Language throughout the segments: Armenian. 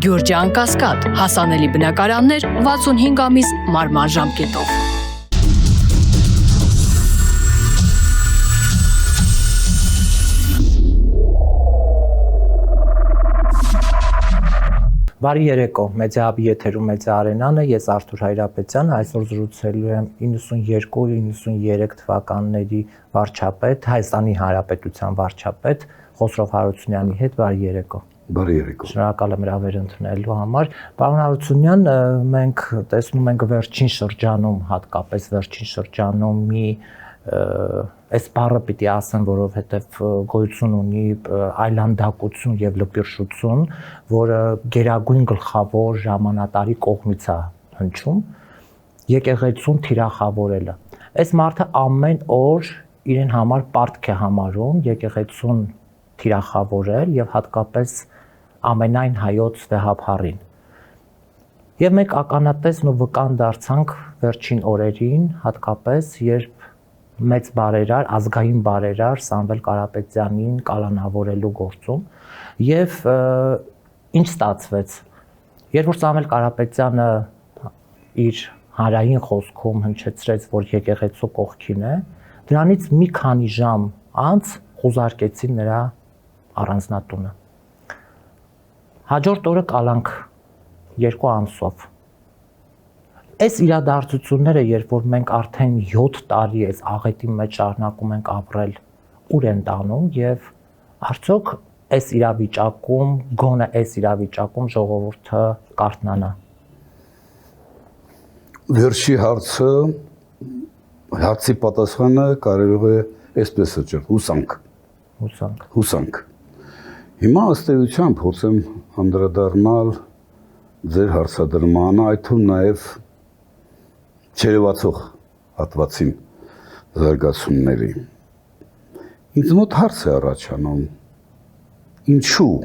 Գյուրջան Կասկադ, հասանելի բնակարաններ 65 ամիս մարման ժամկետով։ Բարի երեկո, Մեդիահաբի եթերում Մեդիա Արենան է, ես Արթուր Հայրապետյան, այսօր զրուցելու եմ 92-93 թվականների վարչապետ, Հայաստանի Հանրապետության վարչապետ Խոսրով Հարությունյանի հետ, բարի երեկո։ Բարի երեկո։ Շնորհակալ եմ հրավեր ընդունելու համար։ Պարոն Հարությունյան, մենք տեսնում ենք վերջին շրջանում, հատկապես վերջին շրջանում մի այս բառը պիտի ասեմ, որովհետև գոյություն ունի այլանդակություն եւ լպիրշություն, որը գերագույն գլխավոր ժամանատարի կողմից է հնչում, եկեղեցուն թիրախավորելը։ Այս մարդը ամեն օր իրեն համար պարտք է համարում եկեղեցուն թիրախավորել եւ հատկապես ամենայն հայոց վեհափառին։ Եվ մենք ականատեսն ու վկան դարձանք վերջին օրերին, հատկապես երբ մեծ բարերար, ազգային բարերար Սամվել Կարապետյանին կալանավորելու գործում եւ ինչ ստացվեց։ Երբ որ Սամվել Կարապետյանը իր հանրային խոսքում հնչեցրեց, որ եկեղեցու կողքին է, դրանից մի քանի ժամ անց խուզարկեցին նրա առանձնատունը։ Հաջորդ օրը կալանք 2 ամսով։ Այս իրադարձությունները, երբ որ մենք արդեն 7 տարի այս աղետի մեջ շարունակում ենք ապրել, ուր են տանում եւ արդյոք այս իրավիճակում, գոնե այս իրավիճակում ժողովուրդը կարթնանա։ Վերջի հարցի պատասխանը կարող է այսպես աճել, հուսանք։ Հիմա ըստ էության փորձեմ անդրադառնալ ձեր հարցադրմանը, այդ թվում նաեւ չերևացող հատվածին զարգացումների։ Ինձ մոտ հարց է առաջանում. ինչու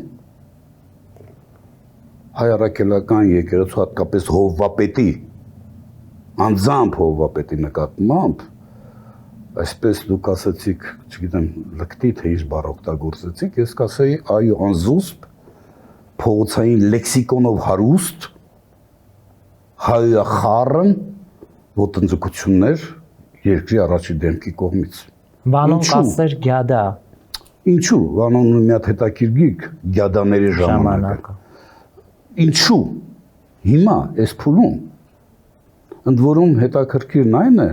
հայ առաքելական եկեղեցու հատկապես Հովվապետի, անձամբ Հովվապետի նկատմամբ, այսպես դուք ասացիք, չգիտեմ, լկտի թե ինչ բառ օգտագործեցիք, ես կասեի, այո, անզուսպ, փողոցային լեքսիկոնով հարուստ, հայախառն ոտնձգություններ երկրի առաջին դեմքի կողմից։ Վանոն կասեր գյադա։ Ինչու? Վանոնը մի հատ հետաքրքիր գիրք գյադաների ժամանակը։ Ինչու? Հիմա այս փուլում ընդ որում հետաքրքիրն այն է,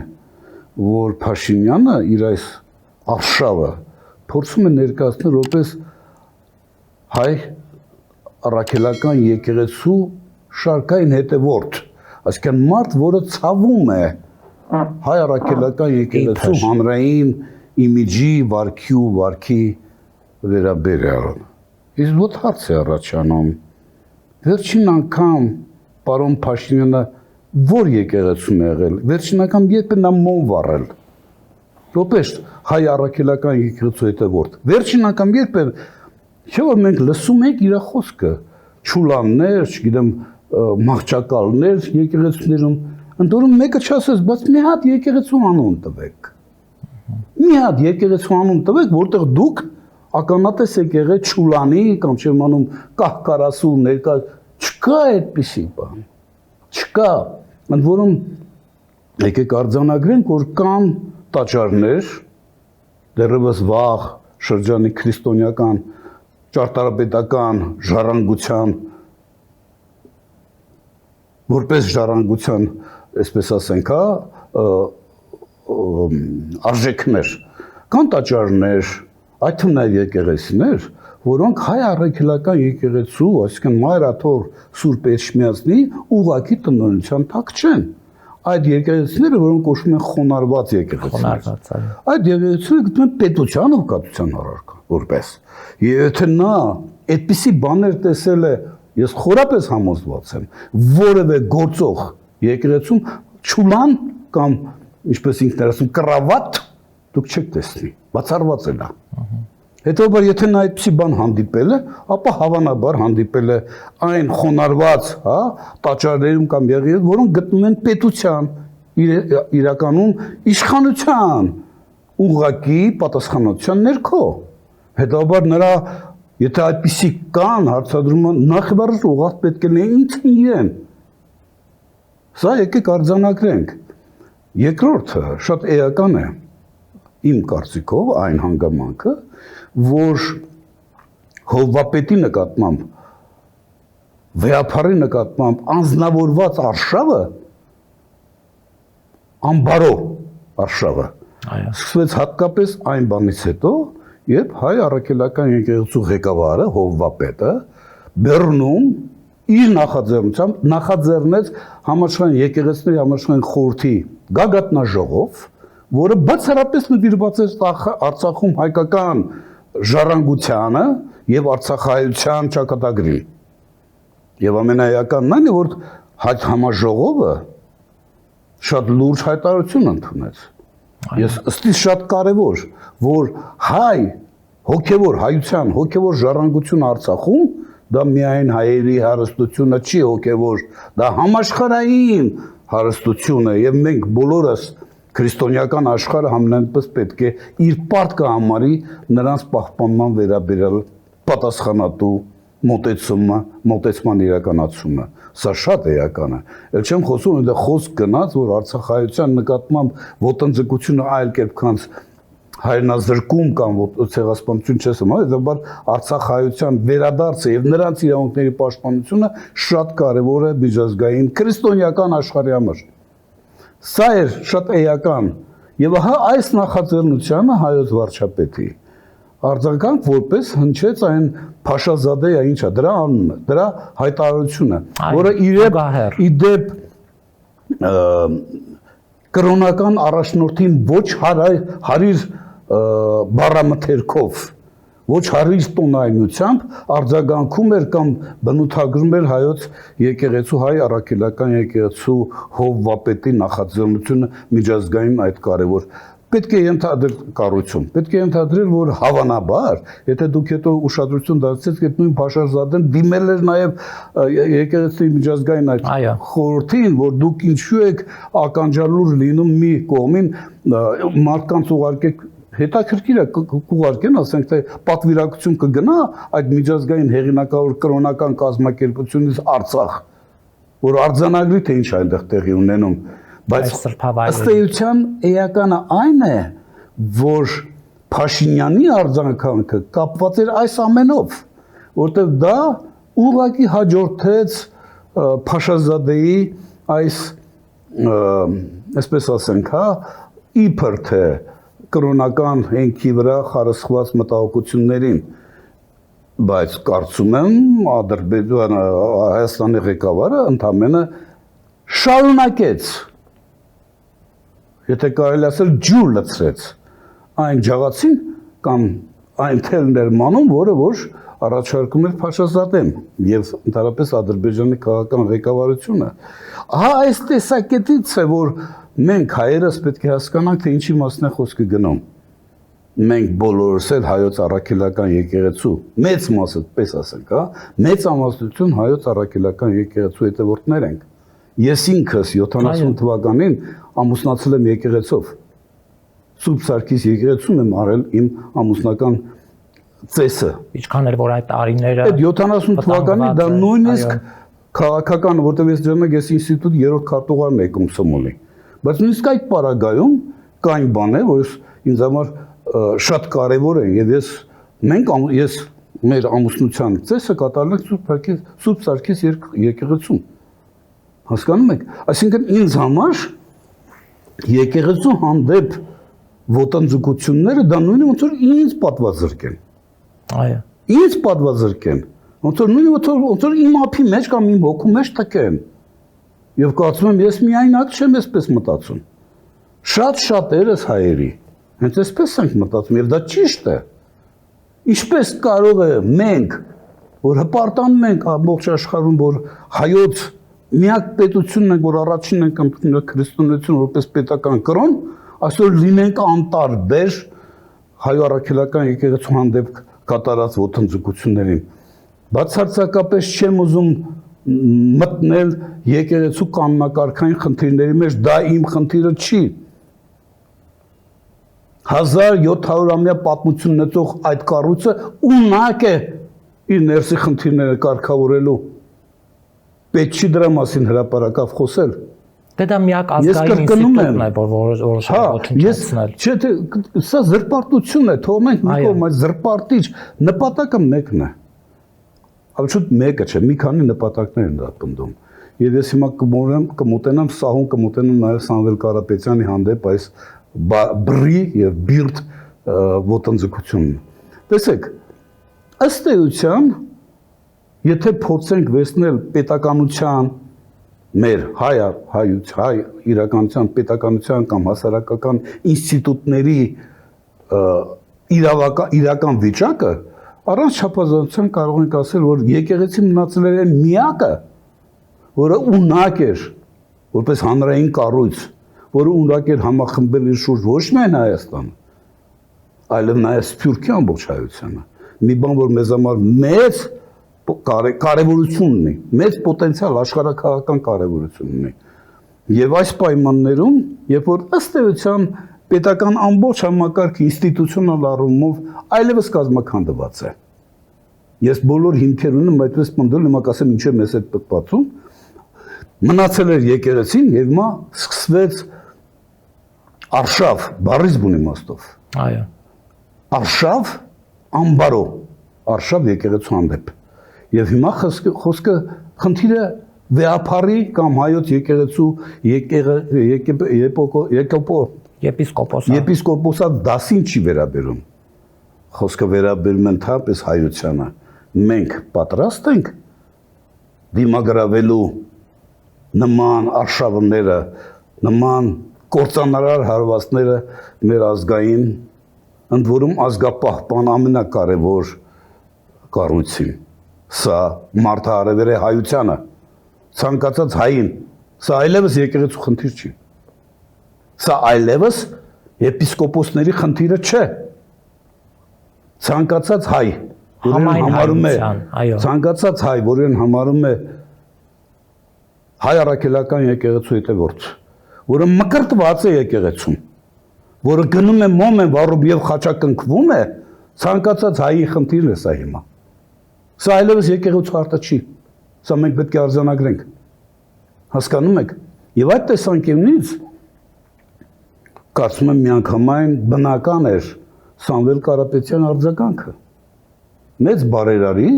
որ Փաշինյանը իր այս արշավը փորձում է ներկայացնել որպես հայ առաքելական եկեղեցու շարքային հետևորդ, այսինքն մարդ, որը ցավում է հայ առաքելական եկեղեցու հանրային իմիջի, վարքի վերաբերյալ։ Իսկ ոտ հարց է առաջանում, վերջին անգամ պարոն Փաշինյանը որ եկեղեցում է եղել, վերջին անգամ երբ է նա մոմ վառել, որպես հայ առաքելական եկեղեցու հետևորդ, վերջին անգամ երբ է, չէ՞ որ մենք լսում ենք իր խոսքը, չուլաններ, չգիտեմ, մահճակալներ եկեղեցուներում, ընդորում մեկը չասես, բայց մի հատ եկեղեցու անուն տվեք։ Մի հատ եկեղեցու անուն տվեք, որտեղ դուք ականատես եք եղել չուլանի կամ չեմ անում կահկարասու ներկա, չկա այդպիսի բան։ Չկա, ընդ որում եկեք արձանագրենք, որ կան տաճարներ, դեռևս վաղ շրջանի քրիստոնեական ճարտարապետական ժառանգության որպես ժառանգության, այսպես ասենք, արժեքներ, կան տաճարներ, այդ թվում նաև եկեղեցիներ, որոնք հայ առաքելական եկեղեցու, այսինքն Մայրաթոր Սուրբ Էջմիածնի ուղղակի տնօրինության տակ չեն։ Այդ եկեղեցիները, որոնք կոչվում են խոնարհված եկեղեցիներ, այդ եկեղեցիները գտնվում են պետության հոգատության առարկա, որպես։ Եվ եթե նա այդպիսի բաներ տեսել է, ես խորապես համոզված եմ, որևէ գործող եկեղեցում չուլան կամ ինչպես ինքն ասում կրավատ դուք չեք տեսնի, բացառված է դա։ Հետո եթե նա այդպիսի բան հանդիպել է, ապա հավանաբար հանդիպել է այն խոնարհված, տաճարներում կամ եղերել, որոնք գտնվում են պետության, իրականում իշխանության ուղղակի պատասխանատվության ներքո։ Հետո նրա Եթե այդպիսի կան հարցադրումը նախաբարձ ուղղակի պետք է լինեն ինչ իրեն։ Սա եկեք արձանագրենք։ Երկրորդը շատ էական է իմ կարծիքով այն հանգամանքը, որ հովվապետի նկատմամբ վեհապարի նկատմամբ անձնավորված արշավը անբարո արշավը սկսվեց հատկապես այն բանից հետո, երբ հայ առաքելական եկեղեցու ղեկավարը հովվապետը Բեռնում իր նախաձեռնությամբ նախաձեռնեց համաշխարհային եկեղեցիների համաշխարհային խորհրդի գագաթնաժողով, որը բացառապես նվիրված էր Արցախում հայկական ժառանգությանը եւ արցախայության ճակատագրին։ Եվ ամենաեականն այն է, որ այդ համաժողովը շատ լուրջ հայտարարություն ընդունեց։ Ես ըստիս շատ կարևոր, որ հայ հոգևոր հայության հոգևոր ժառանգություն Արցախում դա միայն հայերի հարստությունը չի հոգևոր, դա համաշխարհային հարստություն է եւ մենք բոլորս քրիստոնեական աշխարհը համենայնպես պետք է իր պարտքը համարի նրանց պահպանման վերաբերյալ պատասխանատու մոտեցման իրականացումը։ Սա շատ էական է։ Էլ չեմ խոսում, դա խոսք գնաց, որ արցախայության նկատմամբ ոտնձգությունը այլ կերպ քանց հայրենազրկում կամ ցեղասպանություն չես համարել, դա արցախայության վերադարձը եւ նրանց իրավունքների պաշտպանությունը շատ կարեւոր է միջազգային քրիստոնեական աշխարհի համար։ Սա է շատ էական եւ ահա այս նախաձեռնությունը հայոց վարչապետի արձագանք որպես հնչեց այն Փաշազադեյը ինչա դրա անունը, դրա հայտարարությունը, որը իդեպ կրոնական առաջնորդին ոչ հարիր բառամթերքով, ոչ հարիր տոնայնությամբ արձագանքում էր կամ բնութագրում էր հայոց եկեղեցու հայ առաքելական եկեղեցու հովվապետի նախաձեռնությունը միջազգային այդ կարևոր պետք է ենթադրել կառույցում, պետք է ենթադրել, որ հավանաբար, եթե դուք հետո ուշադրություն դարձրեք, այդ նույն Փաշազադեն դիմել էր նաև եկեղեցի միջազգային այդ խորհրդին, որ դուք ինչու եք ականջալուր լինում մի կողմին մարդկանց ուղարկեք հետաքրքիր է կուղարկեն, ասենք թե պատվիրակություն կգնա այդ միջազգային հեղինակավոր կրոնական կազմակերպությունից Արցախ, որ արձանագրի թե ինչ այնտեղ տեղի ունենում, բայց ըստ էության էականը այն է, որ Փաշինյանի արձագանքը կապված էր այս ամենով, որտեղ դա ուղղակի հաջորդեց Փաշազադեի այս այսպես ասենք, իբր թե կրոնական հենքի վրա խարսխված մտահոգություններին, բայց կարծում եմ Հայաստանի ղեկավարը ընդամենը շարունակեց, եթե կարելի ասել ջուր լցրեց այն ջաղացին կամ այն թելներմանում, որը որ առաջարկում էր Փաշազադեն եւ ընդհանրապես Ադրբեջանի քաղաքական ղեկավարությունը։ Ահա այս տեսակետից է, որ մենք հայերս պետք է հասկանանք, թե ինչի մասն է խոսքը գնում։ Մենք բոլորս էլ հայոց առաքելական եկեղեցու, մեծ մասը, պես ասենք, մեծ ամասնություն հայոց առաքելական եկեղեցու հետևորդներ ենք։ Ես ինքս 70 թվականին ամուսնացել եմ եկեղեցով։ Սուրբ Սարգիս եկեղեցում եմ արել իմ ամուսնական ծեսը։ Ինչքան էլ որ այդ տարիները Այդ 70 թվականի դա նույնիսկ քաղաքական, որտեղ ես ինստիտուտ 3-րդ քարտուղարն եմ Կոմսոմոլի։ Բայց նույնիսկ այդ պարագայում կային բաներ, որ ինձ համար շատ կարևոր է եւ ես մեր ամուսնության ծեսը կատարել ենք Սուրբ Սարգիս եկեղեցում։ Հասկանում եք։ Այսինքն ինձ համար եկեղեցու հանդեպ ոտնձգությունները դա նույնը ոնց որ ինձ պատվազրկեն։ Այո։ Ինձ պատվազրկեն։ Ոնց որ իմ ափի մեջ կամ իմ հոգու մեջ տկեն։ Եվ կարծում եմ ես միայնակ չեմ այսպես մտածում։ Շատ շատերս հայերի հենց այսպես ենք մտածում եւ դա ճիշտ է։ Ինչպես կարող է մենք, որ հպարտանում ենք ամբողջ աշխարհում, որ հայոց միակ պետությունն ենք, որ առաջինն ենք ընդունել քրիստոնեություն որպես պետական կրոն, այսօր լինենք անտարբեր հայ առաքելական եկեղեցու հանդեպ կատարած ոտնձգություններին։ Բացարձակապես չեմ ուզում մտնել եկեղեցու կանոնակարգային խնդիրների մեջ, դա իմ խնդիրը չի։ 1700-ամյա պատմություն ունեցող այդ կառույցը ունակ է իր ներսի խնդիրները կարգավորելու պետք չի դրա մասին հրապարակավ խոսել։ Դե դա միակ ազգային ինստիտուտն է, որ որոշել ոչնչացնել։ Չէ, սա զրպարտություն է, թողնենք մի կողմ, այս զրպարտիչ նպատակը մեկն է։ Absolut մեկը չէ, մի քանի նպատակներ են դա պնդում։ Եվ ես հիմա կմոտենամ սահուն կմոտենամ նաև Սամվել Կարապետյանի հանդեպ այս բռի եւ բիրտ ոտնձգությունն։ Տեսեք, ըստ էության, եթե փորձենք վերցնել պետականության մեր հայ իրականության պետականության կամ հասարակական ինստիտուտների իրական վիճակը, առանց չափազանցության կարող ենք ասել, որ եկեղեցի մնացել է միակը, որը ունակ էր, որպես հանրային կառույց, որը ունակ էր համախմբել իր շուրջ ոչ միայն Հայաստանը, այլև նաև Սփյուռքի ամբողջ հայությանը։ Մի բան, որ մեզ համար մեծ կարևորություն ունի, մեծ պոտենցիալ աշխարհաքաղաքական կարևորություն ունի։ Եվ այս պայմաններում, երբ որ ըստ էության պետական ամբողջ համակարգը ինստիտուցիոնալ առումով այլևս կազմաքանդված է։ Ես բոլոր հիմքեր ունեմ այդպես պնդել, հիմա կասեմ ինչու մեզ այդ պատմում։ Մնացել էր եկեղեցին եւ հիմա սկսվեց արշավ, բառից բուն իմաստով։ Այո։ Արշավ ամբարո, արշավ եկեղեցու հանդեպ։ Եվ հիմա խոսքը խնդիրը վեապարի կամ հայոց եկեղեցու եպիսկոպոսա դասին չի վերաբերում։ Խոսքը վերաբերում են թափես հայությանը։ Մենք պատրաստ ենք դիմագրավելու նման արշավները, նման կործանարար հարվածները մեր ազգային, ընդ որում ազգապահպան ամենակարևոր կառույցին։ Սա մարդահարևեր է հայությանը, ցանկացած հային, սա այլևս եկեղեցու խնդիր չի։ Սա այլևս եպիսկոպոսների խնդիրը չէ։ Ցանկացած հայ, որին համարում է, ցանկացած հայ, որին համարում է հայ առաքելական եկեղեցու հետևորդ, որը մկրտված է եկեղեցում, որը գնում է մոմ է վառում եւ խաչակնքվում է, ցանկացած հայի խնդիրն է սա հիմա։ Սա այլևս եկեղեցու արտը չի, սա մենք պետք է արձանագրենք, հասկանում եք, եւ այդ տեսանկյունից կարծում եմ միանգամայն բնական էր Սամվել Կարապետյան արձագանքը, մեծ բարերարի,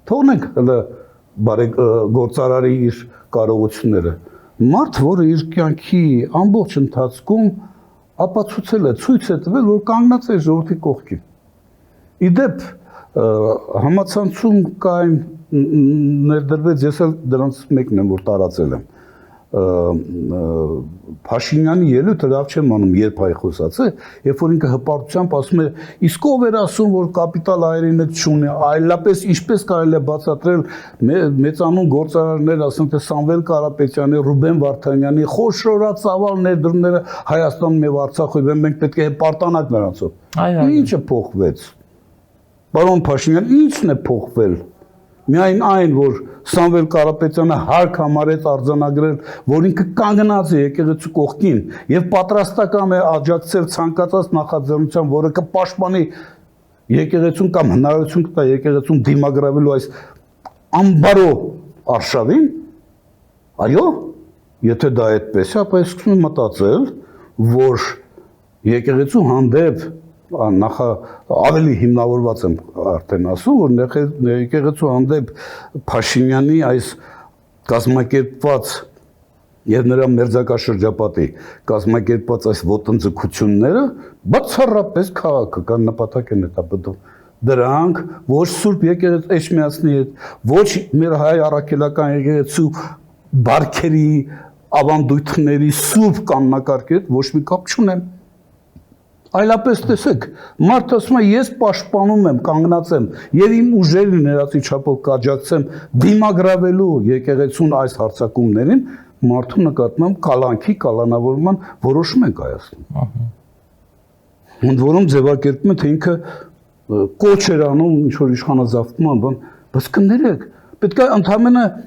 թողնենք գործարարի իր կարողությունները, մարդ, որը իր կյանքի ամբողջ ընթացքում ապացուցել է, ցույց է տվել, որ կանգնած է ժողովրդի կողքին։ Իդեպ համացանցում կային ներդրվեց, ես էլ դրանց մեկն եմ, որ տարածել եմ, Փաշինյանի ելույթը լավ չեմ անում, երբ հայ խոսացել, երբ որ ինքը հպարտությամբ ասում է, իսկ ով էր ասում, որ կապիտալ հայերինը չունի, այլապես ինչպես կարելի է բացատրել մեծանուն գործարարներ, ասենք թե Սամվել Կարապետյանի, Ռուբեն Վարդանյանի խոշորացավալ ներդրումները Հայաստանում եւ Արցախում, մենք պետք է հպարտանանք նրանցով։ Ինչը փոխվեց։ Պարոն Փաշինյան, ի՞նչն է փոխվել։ Միայն այն, որ Սամվել Կարապետյանը հարկ համարեց արձանագրել, որ ինքը կանգնած է եկեղեցու կողքին եւ պատրաստական է աջակցել ցանկացած նախաձեռնության, որը կպաշտպանի եկեղեցուն կամ հնարավորություն կտա եկեղեցուն դիմագրավելու այս ամբարո արշավին, այո, եթե դա այդպես է, ապա ես սկսում եմ մտածել, որ եկեղեցու հանդեպ ավելի հիմնավորված եմ արդեն ասում, որ եկեղեցու հանդեպ Փաշինյանի այս կազմակերպված եւ նրա մերձակաշրջապատի կազմակերպված այս ոտնձգությունները բացառապես քաղաքական նպատակ են հետապնդում։ Դրանք ոչ Սուրբ եկեղեցու Էջմիածնի հետ, ոչ մեր հայ առաքելական եկեղեցու բարքերի, ավանդույթների սուրբ կանոնակարգի հետ ոչ մի կապ չունեն։ Այլապես տեսեք, մարդը ասում է, ես պաշտպանում եմ, կանգնած եմ եւ իմ ուժերը ներածի չափով կաջակցեմ դիմագրավելու եկեղեցուն այս հարձակումներին, մարդու նկատմամբ կալանքի, կալանավորման որոշում են կայացնում։ Ընդ որում ձևակերպում է, թե ինքը կոչ էր անում ինչ որ իշխանազավթման բան, բայց կներեք, պետք է ընդհանրապես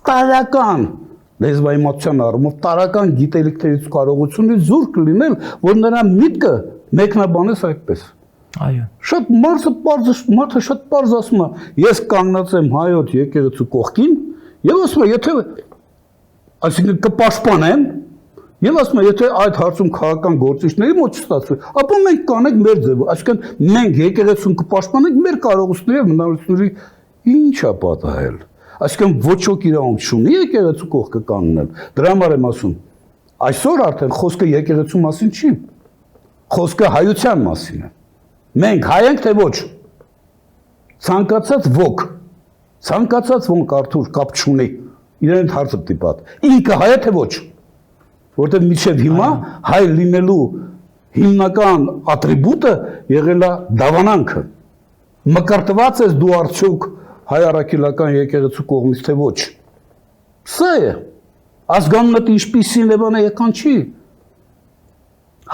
տարական լեզվայմատության առումով տարական գիտելիքներից կարողությունից զուրկ լինել, որ նրա միտքը մեկնաբանես այդպես։ Այո։ Շատ մարդը շատ պարզ ասում է, ես կանգնած եմ հայոց եկեղեցու կողքին, եւ ասում է, եթե այսինքն կպաշտպանեմ, եւ ասում է, եթե այդ հարցում քաղաքական գործիչների մոտ չստացվի, ապա մենք կանենք մեր ձևը, այսինքն մենք եկեղեցուն կպաշտպանենք մեր կարողությունների եւ հնարավորությունների ինչ է պատահել։ Այսինքն ոչ ոք իրավունք չունի եկեղեցու կողքը կանգնել։ Դրա համար եմ ասում, այսօր արդեն խոսքը եկեղեցու մասին չի, խոսքը հայության մասին է։ Մենք հայ ենք թե ոչ։ Ցանկացած ոք Արթուր կապ չունի, իրեն հարցը դիպատ։ Ինքը հայ է թե ոչ։ Որտեղ միջև հիմա հայ լինելու հիմնական ատրիբուտը եղել է դավանանքը։ Մկրտված ես դու արդյոք հայ առաքելական եկեղեցու կողմից թե ոչ։ Սա է։ Ազգանունդ ինչպիսին է բանը եկան չի։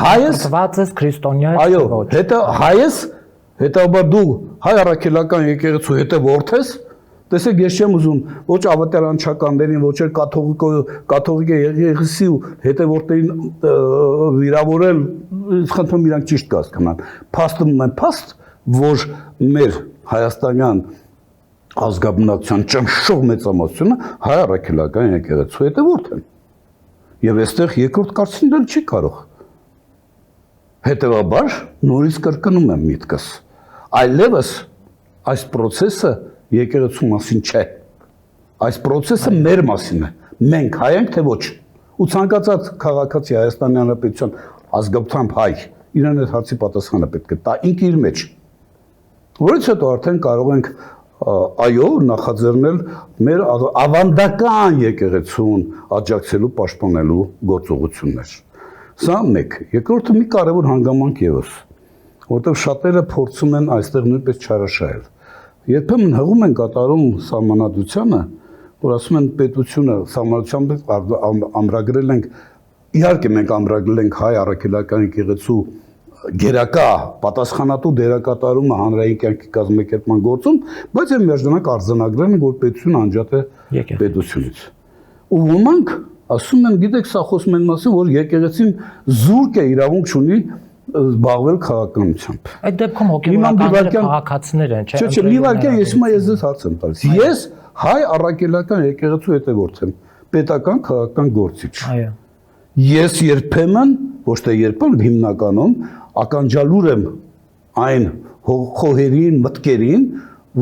Հայես մկրտված ես քրիստոնյա ես այո, ոչ։ հետո հայես, հետո դու հայ առաքելական եկեղեցու հետո որդես, տեսեք ես չեմ ուզում ոչ ավետարանչականներին, ոչ էլ կաթողիկ եկեղեցի ու հետևորդներին վիրավորել, խնդրում իրանք ճիշտ կհասկանան։ Փաստում եմ փաստ, որ մեր հայաստանյան ազգաբնակչության ճնշող մեծամասնությունը հայ առաքելական եկեղեցու հետևորդ են։ Եվ այստեղ երկրորդ կարծիքն դել չի կարող։ Հետևաբար նորից կրկնում եմ միտքս։ Այլևս այս process-ը եկեղեցու մասին չէ։ Այս process-ը մեր մասին է։ Մենք հայ ենք թե ոչ։ Ու ցանկացած քաղաքացի Հայաստանի Հանրապետության ազգությամբ հայ իրեն այդ հարցի պատասխանը պետք է տա ինքը իր մեջ։ Որից հետո արդեն կարող ենք այո նախաձեռնել մեր ավանդական եկեղեցուն աջակցելու պաշտպանելու գործողություններ։ Սա մեկ։ Երկրորդը մի կարևոր հանգամանք եւս, որտեղ շատերը փորձում են այստեղ նույնպես չարաշահել։ Երբեմն հղում են կատարում սահմանադրությանը, որ ասում են պետությունը սահմանադրությամբ ամրագրել ենք, իհարկե մենք ամրագրել ենք հայ առաքելական եկեղեցու գերակա պատասխանատու դերակատարումը հանրային կյանքի կազմակերպման գործում, բայց այն միաժամանակ արձանագրել են, որ պետությունը անջատ է պետությունից։ Ու ոմանք ասում են, գիտեք, սա խոսում են մասին, որ եկեղեցին զուրկ է իրավունք չունի զբաղվել քաղաքականությամբ։ Այդ դեպքում հոգեբանները քաղաքացիներ են, չէ՞։ Չէ, մի վարքյան ես հիմա ես ձեզ հարց եմ տալիս։ Ես հայ առաքելական եկեղեցու հետևորդ եմ, պետական քաղաքական գործիչ։ Այո։ Ես երբեմն, ոչ թե երբեմն հիմնականում ականջալուր եմ այն խոհերին, մտքերին,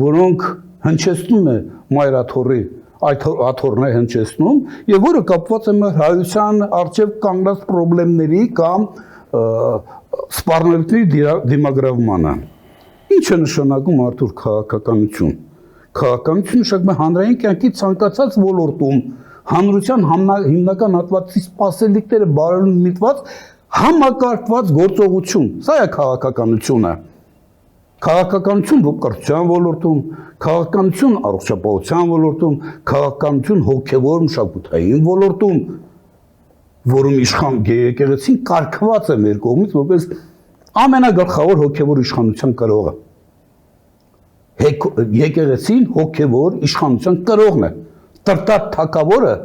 որոնք հնչեցնում է մայրաթորի, այդ աթոռն է հնչեցնում, եւ որը կապված է մեր հայության արժեվ կանգնած խնդիրների կամ սպառնալիքների դիմագրավմանը։ Ինչ է նշանակում Արթուր քաղաքականություն։ Քաղաքականությունը նշանակում է հանրային կյանքի ցանկացած ոլորտում հանրության հիմնական հատվածի սպասելիքները բարելուն միտված համակարգված գործողություն։ Սա է քաղաքականությունը։ Քաղաքականություն կրթության ոլորտում, քաղաքականություն առողջապահության ոլորտում, քաղաքականություն հոգևոր մշակութային ոլորտում, որում իշխան եկեղեցին կարգված է մեր կողմից որպես ամենագլխավոր հոգևոր իշխանության կրողը։ Եկեղեցին հոգևոր իշխանության կրողն է։ Տրտատ թագավորը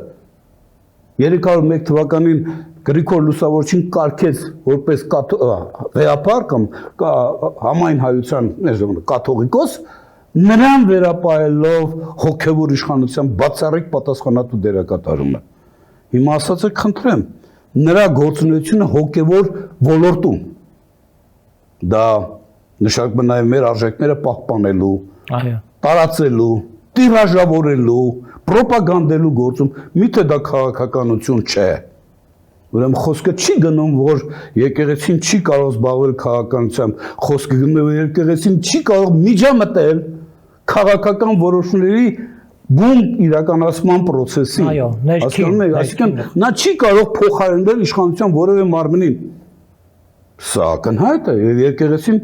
301 թվականին Գրիգոր Լուսավորչին կարգեց որպես վեապար կամ համայն հայության կաթողիկոս, նրան վերապահելով հոգևոր իշխանության բացառիկ պատասխանատու դերակատարումը։ Հիմա ասացեք խնդրեմ, նրա գործունեությունը հոգևոր ոլորտում, դա նշանակում է նաև մեր արժեքները պահպանելու, տարածելու, տիրաժավորելու, պրոպագանդելու գործում, միթե դա քաղաքականություն չէ։ Ուրեմն խոսքը չի գնում, որ եկեղեցին չի կարող զբաղվել քաղաքականությամբ, խոսքը գնում է, որ եկեղեցին չի կարող միջամտել քաղաքական որոշումների բուն իրականացման process-ին։ Այո, այսինքն նա չի կարող փոխարինել իշխանության որևէ մարմնին։ Սա ակնհայտ է, եւ եկեղեցին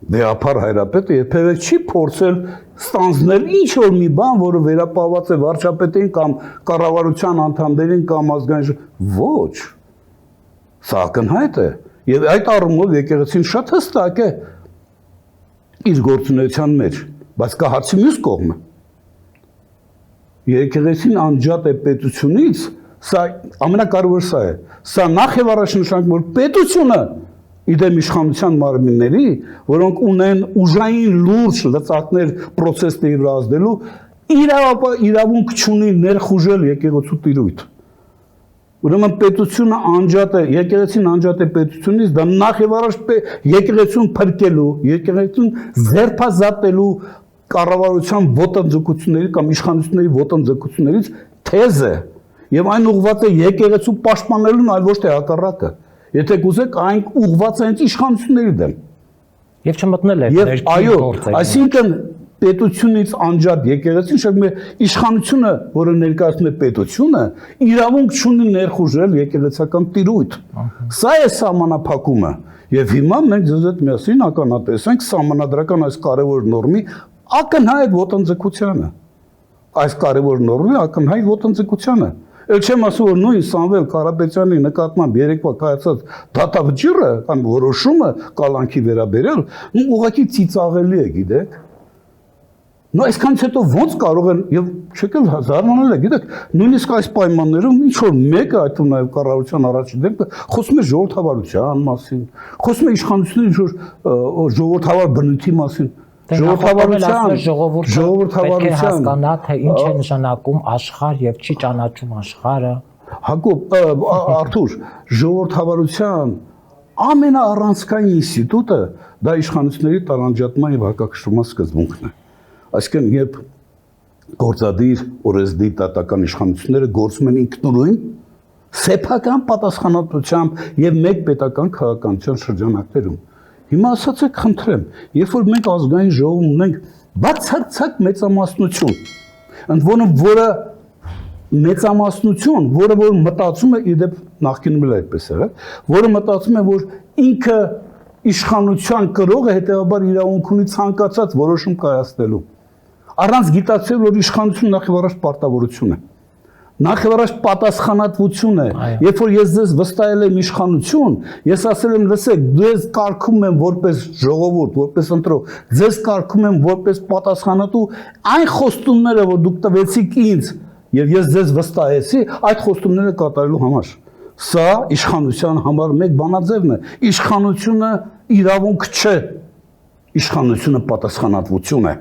Վեապար հայրապետը երբևէ չի փորձել ստանձնել ինչ որ մի բան, որը վերապահված է վարչապետին կամ կառավարության անդամներին կամ ազգային ոչ։ Սա ակնհայտ է, եւ այդ առումով եկեղեցին շատ հստակ է իր գործունեության մեջ, բայց կա հարցի մյուս կողմը։ Եկեղեցին անջատ է պետությունից, սա ամենակարևորը սա է։ Սա նախ եւ առաջ նշանակում որ պետությունը Իդեմ իշխանության մարմինների, որոնք ունեն ուժային լուրջ լծակներ process-ների վրա ազդելու, իրավունք չունի ներխուժել եկեղեցու տիրույթ։ Ուրեմն պետությունը անջատ է, եկեղեցին անջատ է պետությունից, դա նախ եւ առաջ եկեղեցուն փրկելու, եկեղեցուն ձերբազատելու կառավարության ոտնձգությունների կամ իշխանությունների ոտնձգություններից թեզ է, եւ այն ուղղված է եկեղեցու պաշտպանելուն, այլ ոչ թե հակառակը։ Եթե կուզեք, այն ուղղված է հենց իշխանությունների դեմ։ Եվ չմտնել է ներքին գործը։ Այսինքն պետությունից անջատ եկեղեցին շփում է իշխանությունը, որը ներկայացնում է պետությունը, իրավունք չունի ներխուժել եկեղեցական տիրույթ։ Սա է սահմանափակումը։ Եվ հիմա մենք ձեզ հետ միասին ականատես ենք սահմանադրական այս կարևոր նորմի ակնհայտ ոտնձգությանը։ Այս կարևոր նորմի ակնհայտ ոտնձգությանը։ Էլ չեմ ասում, որ նույն Սամվել Կարապետյանի նկատմամբ երեկվա կայացած դատավճիռը կամ որոշումը կալանքի վերաբերյալ ուղղակի ծիծաղելի է, գիտեք։ Նա այսքանից հետո ոնց կարող են եւ չեկել զարմանալ է, գիտեք, նույնիսկ այս պայմաններում ինչ որ մեկը այդում նաեւ կառավարության առաջին դեպքը խոսում է ժողովրդավարության մասին, խոսում է իշխանությունների ինչ որ ժողովրդավար բնույթի մասին։ Ժողովրդավարության պետք է հասկանա, թե ինչ է նշանակում աշխարհ եւ չի ճանաչում աշխարհը։ Հակոբ, Արթուր, ժողովրդավարության ամենաառանցքային ինստիտուտը դա իշխանությունների տարանջատման եւ հակակշռման սկզբունքն է։ Այսինքն, երբ գործադիր օրենսդիր դատական իշխանությունները գործում են ինքնուրույն, սեփական պատասխանատվությամբ եւ մեկ պետական քաղաքականության շրջանակներում։ Հիմա ասացեք, խնդրեմ, երբ որ մենք ազգային ժողովում ունենք բացարձակ մեծամասնություն, ընդ որում որը մեծամասնություն, որը որ մտածում է իդեպ նախկինում էլ այդպես եղել, որը մտածում է, որ ինքը իշխանության կրող է, հետեւաբար իրավունք ունի ցանկացած որոշում կայացնելու։ Առանց գիտակցել, որ իշխանությունը նախ եւ առաջ պարտավորություն է։ Նախ եւ առաջ պատասխանատվություն է։ Երբ որ ես ձեզ վստահել եմ իշխանություն, ես ասել եմ, լսեք, ձեզ կարգում եմ որպես ժողովուրդ, որպես ընտրող, ձեզ կարգում եմ որպես պատասխանատու այն խոստումները, որ դուք տվեցիք ինձ, եւ ես ձեզ վստահեցի, այդ խոստումները կատարելու համար։ Սա իշխանության համար մեկ բանաձևն է։ Իշխանությունը իրավունք չէ։ Իշխանությունը պատասխանատվություն է։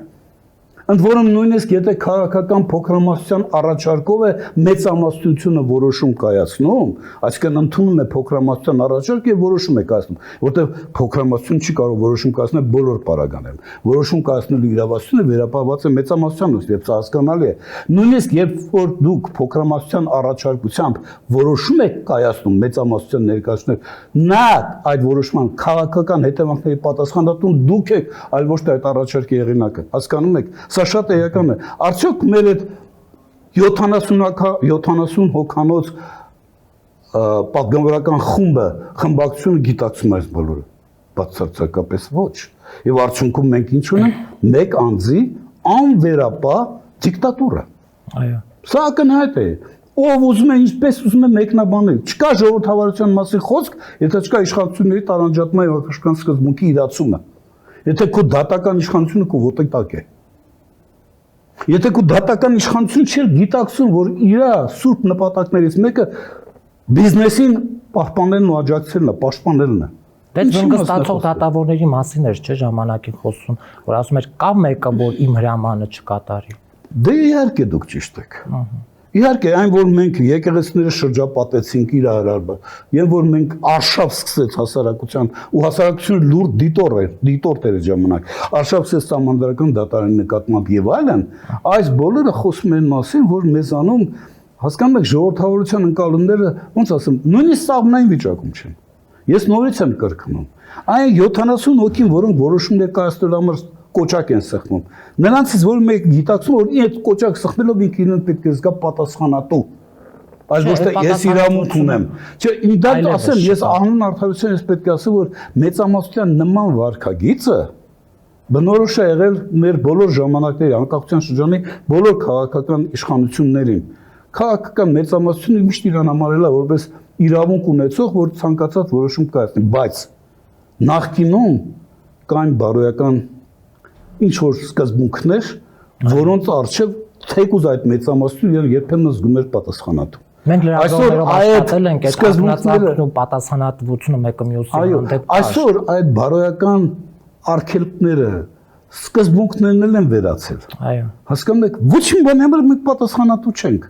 Ընդ որում նույնիսկ եթե քաղաքական փոքրամասնության առաջարկով է մեծամասնությունը որոշում կայացնում, այսինքն ընդունում է փոքրամասնության առաջարկ եւ որոշում է կայացնում, որտեղ փոքրամասնությունը չի կարող որոշում կայացնել բոլոր պարագաներում։ Որոշում կայացնելու իրավասությունը վերապահված է մեծամասնությանից, եւ սա հասկանալի է։ Նույնիսկ երբ որ դուք փոքրամասնության առաջարկությամբ որոշում եք կայացնում մեծամասնության ներկայացնել, նա այդ որոշման քաղաքական հետևանքների պատասխանատուն դուք եք, այլ ոչ թե այդ առաջարկի հեղինակը։ Հասկանում եք։ Սա շատ էական է։ Արդյոք մեր այդ 70 հոգանոց պատգամավորական խմբակցությունը գիտակցում է այս բոլորը։ Բացարձակապես ոչ։ Եվ արդյունքում մենք ինչ ունենք, մեկ անձի անվերապահ դիկտատուրա։ Այո։ Սա ակնհայտ է։ Ով ուզում է ինչպես ուզում է մեկնաբանել։ Չկա ժողովրդավարության մասին խոսք, եթե չկա իշխանությունների տարանջատման եւ հակաշրջան սկզբունքի իրացումը։ Եթե քո դատական իշխանությունը քո ոտի տակ է։ Եթե քո դատական իշխանությունը չի գիտակցում, որ իր սուրբ նպատակներից մեկը բիզնեսին պահպանելն ու աջակցելն է, պաշտպանելն է։ Դե ծնգ ստացող դատավորների մասին էր, չէ՞, ժամանակին խոսում, որ ասում էր կա մեկը, որ իմ հրամանը չկատարի։ Դե իհարկե դուք ճիշտ եք։ Իհարկե, այն որ մենք եկեղեցիները շրջապատեցինք իրար, եւ որ մենք արշավ սկսեց հասարակության ու հասարակությունը լուրջ դիտորդ էր ժամանակ։ Արշավ սկսեց համանդրական դատարանի նկատմամբ եւ այլն, այս բոլորը խոսում են մասին, որ մեզանում հասկանում եք ժողովրդավարության ընկալումները, ոնց ասեմ, նույնիսկ սաղմնային վիճակում չեն։ Ես նորից եմ կրկնում։ Այն 70 հոգին, որոնք որոշումներ կայացնելու համար կոճակ են սեղմում։ Նրանցից որ մեկ գիտակցում որ այդ կոճակ սեղմելով ինքը իրեն պետք է զգա պատասխանատու։ Այլ ոչ թե ես իրավունք ունեմ։ Չէ, դա ասեմ, ես անուն արդարության ես պետք է ասեմ, որ մեծամասնության նման վարքագիծը բնորոշ է եղել մեր բոլոր ժամանակների անկախության շրջանի բոլոր քաղաքական իշխանություններին։ Քաղաքական մեծամասնությունը միշտ իրան համարել է որպես իրավունք ունեցող, որ ցանկացած որոշում կայացնի, բայց նախկինում կային բարոյական ինչ որ սկզբունքներ, որոնց առջև թեկուզ այդ մեծամասնությունը երբեմն զգում էր պատասխանատու։ Մենք լրագրողներով աշխատել ենք այդ ակնածանքն ու պատասխանատվությունը մեկը մյուսի հանդեպ։ Այսօր այդ բարոյական արգելքները սկզբունքներն են վերացել։ Այո։ Հասկանում եք, ոչինչ բանի համար մենք պատասխանատու չենք։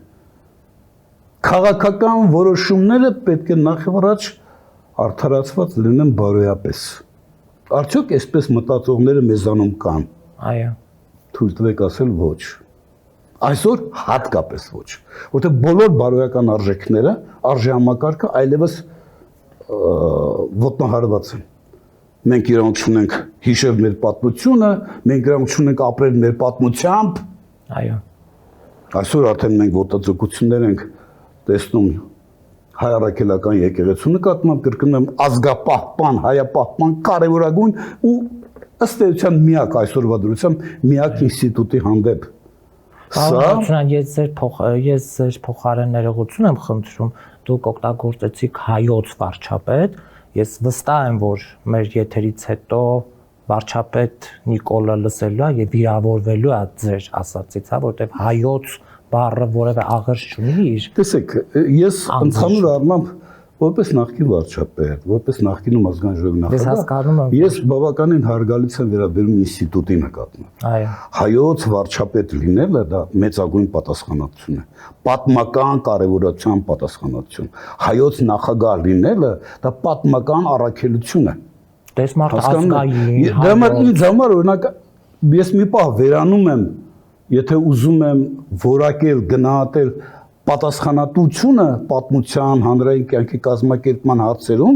Քաղաքական որոշումները պետք է նախ եւ առաջ արդարացված լինեն բարոյապես։ Արդյոք այսպես մտածողները մեզանում կան։ Այո։ Թույլ տվեք ասել ոչ։ Այսօր հատկապես ոչ, որտեղ բոլոր բարոյական արժեքները, արժեհամակարգը այլևս ոտնահարված են։ Մենք իրավունք ունենք հիշել մեր պատմությունը, մենք իրավունք ունենք ապրել մեր պատմությամբ։ Այո։ Այսօր արդեն մենք ոտնձգություններ ենք տեսնում հայ առաքելական եկեղեցու նկատմամբ, կրկնում եմ, ազգապահպան, հայապահպան կարևորագույն ու ըստ էության միակ այսօրվա դրությամբ միակ ինստիտուտի հանդեպ։ Սա ես ձեր փոխարեն ներողություն եմ խնդրում, դուք օգտագործեցիք հայոց վարչապետ, ես վստահ եմ, որ մեր եթերից հետո վարչապետ Նիկոլը լսելու է եւ վիրավորվելու է ձեր ասածից, հա, որովհետեւ հայոց բառը որևէ աղերս չունի իր։ Տեսեք, ես ընդհանուր առմամբ որպես նախկին վարչապետ, որպես նախկինում ազգային ժողովի նախագահ, ես բավականին հարգալից եմ վերաբերում ինստիտուտի նկատմամբ։ Այո։ Հայոց վարչապետ լինելը դա մեծագույն պատասխանատվություն է, պատմական կարևորության պատասխանատվություն։ Հայոց նախագահ լինելը դա պատմական առաքելություն է։ Տեսմարտ ազգային։ Դա ինձ համար օրինակ ես մի պահ վերանում եմ, եթե ուզում եմ որակել, գնահատել պատասխանատվությունը պատմության, հանրային կյանքի կազմակերպման հարցերում,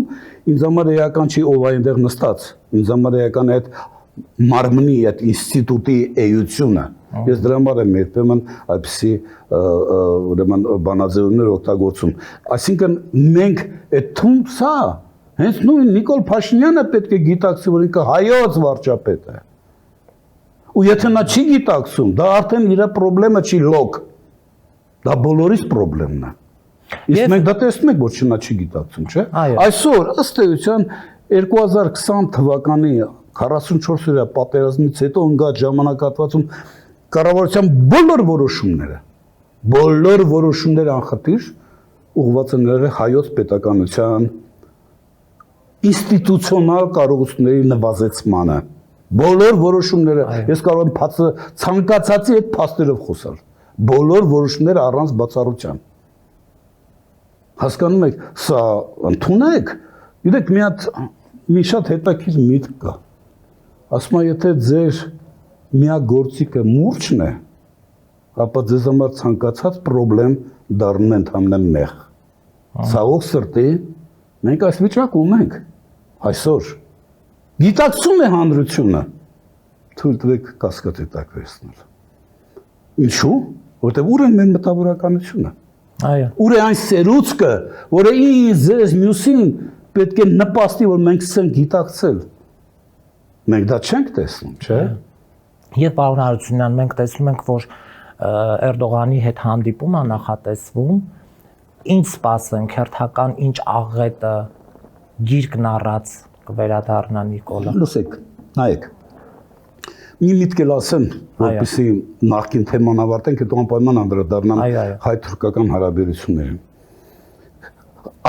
ինձ համար էական չի ով այնտեղ նստած, ինձ համար էական է այդ մարմնի, այդ ինստիտուտի էությունը։ Ես դրա համար եմ երբեմն այդպիսի ուրեմն բանաձևումներ օգտագործում։ Այսինքն մենք այդ թումսա հենց նույն Նիկոլ Փաշինյանը պետք է գիտակցի, որ ինքը հայոց վարչապետ է։ Ու եթե նա չի գիտակցում, դա արդեն իր խնդրեմը չի լոկ։ Դա բոլորիս խնդրեմն է։ Իսկ մենք դա տեսնում ենք, որ նա չի գիտակցում, չէ՞։ Այսօր ըստ էության 2020 թվականի 44-օրյա պատերազմից հետո ընկած ժամանակահատվածում կառավարության բոլոր որոշումները անխտիր ուղղված են եղել հայոց պետականության ինստիտուցիոնալ կարողությունների նվազեցմանը։ Բոլոր որոշումները, ես կարող եմ ցանկացածի հետ փաստերով խոսալ, բոլոր որոշումները առանց բացառության։ Հասկանում եք, սա ընդունեք, գիտեք, մի շատ հետաքրքիր միտք կա։ Ասում եմ, եթե ձեր միակ գործիքը մուրճն է, ապա ձեզ համար ցանկացած խնդրեմ դառնում է ընդհանրապես մեղ։ Ցավոք սրտի, մենք այս վիճակում ենք այսօր։ Գիտակցում է հանրությունը, թույլ տվեք կասկածի տակ վերցնել։ Ինչու՞, որտեղ ուր է մեր մտավորականությունը։ Այո։ Ուր է այն սերուցքը, որը ինձ ձեզ մյուսին պետք է նպաստի, որ մենք ցենք գիտակցել։ Մենք դա չենք տեսնում, չէ՞։ Եվ պարոն Հարությունյան, մենք տեսնում ենք, որ Էրդողանի հետ հանդիպումը նախատեսվում, ինչ սպասենք, հերթական ինչ աղետը գիրկն առած կվերադառնա Նիկոլը։ Լսեք, նայեք։ Մի միտք էլ ասեմ, որպեսզի նախքին թեման ավարտենք, հետո անպայման անդրադառնամ հայ-թուրքական հարաբերություններին։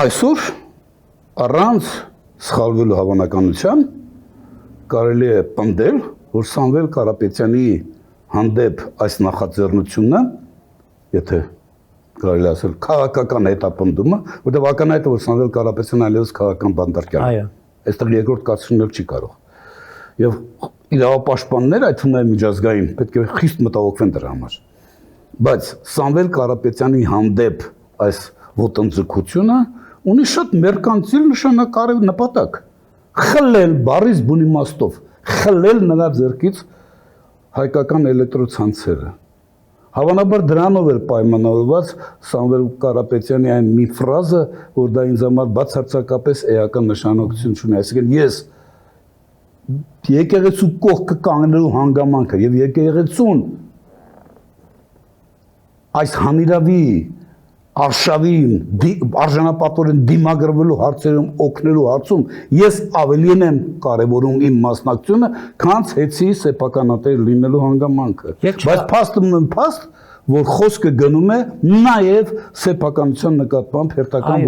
Այսօր առանց սխալվելու հավանականության կարելի է պնդել, որ Սամվել Կարապետյանի հանդեպ այս նախաձեռնությունը, եթե կարելի ասել քաղաքական հետապնդումը, որտեղ ակնհայտ է, որ Սամվել Կարապետյանը այլևս քաղաքական բանտարկյալ է։ Այստեղ երկրորդ կարծիքներ չի կարող։ Եվ իրավապաշտպանները, այդ թվում է միջազգային, պետք է խիստ մտահոգվեն դրա համար։ Բայց Սամվել Կարապետյանի հանդեպ այս ոտնձգությունը ունի շատ մերկանցիլ նշանակալի նպատակ։ Խլել բառից բուն իմաստով, խլել նրա ձեռքից հայկական էլեկտրոցանցերը։ Հավանաբար դրանով էր պայմանավորված Սամվել Կարապետյանի այն մի ֆրազը, որ դա ինձ համար բացարձակապես էական նշանակություն չունի։ Այսինքն ես եկեղեցու կողքը կանգնելու հանգամանքը եւ եկեղեցուն այս հանիրավի արշավին արժանապատորեն դիմագրվելու հարցերում օգնելու հարցում ես ավելին եմ կարևորում իմ մասնակցությունը, քան հեծի սեփականատեր լինելու հանգամանքը։ Բայց փաստում եմ փաստ, որ խոսքը գնում է նաև սեփականության նկատմամբ հերթական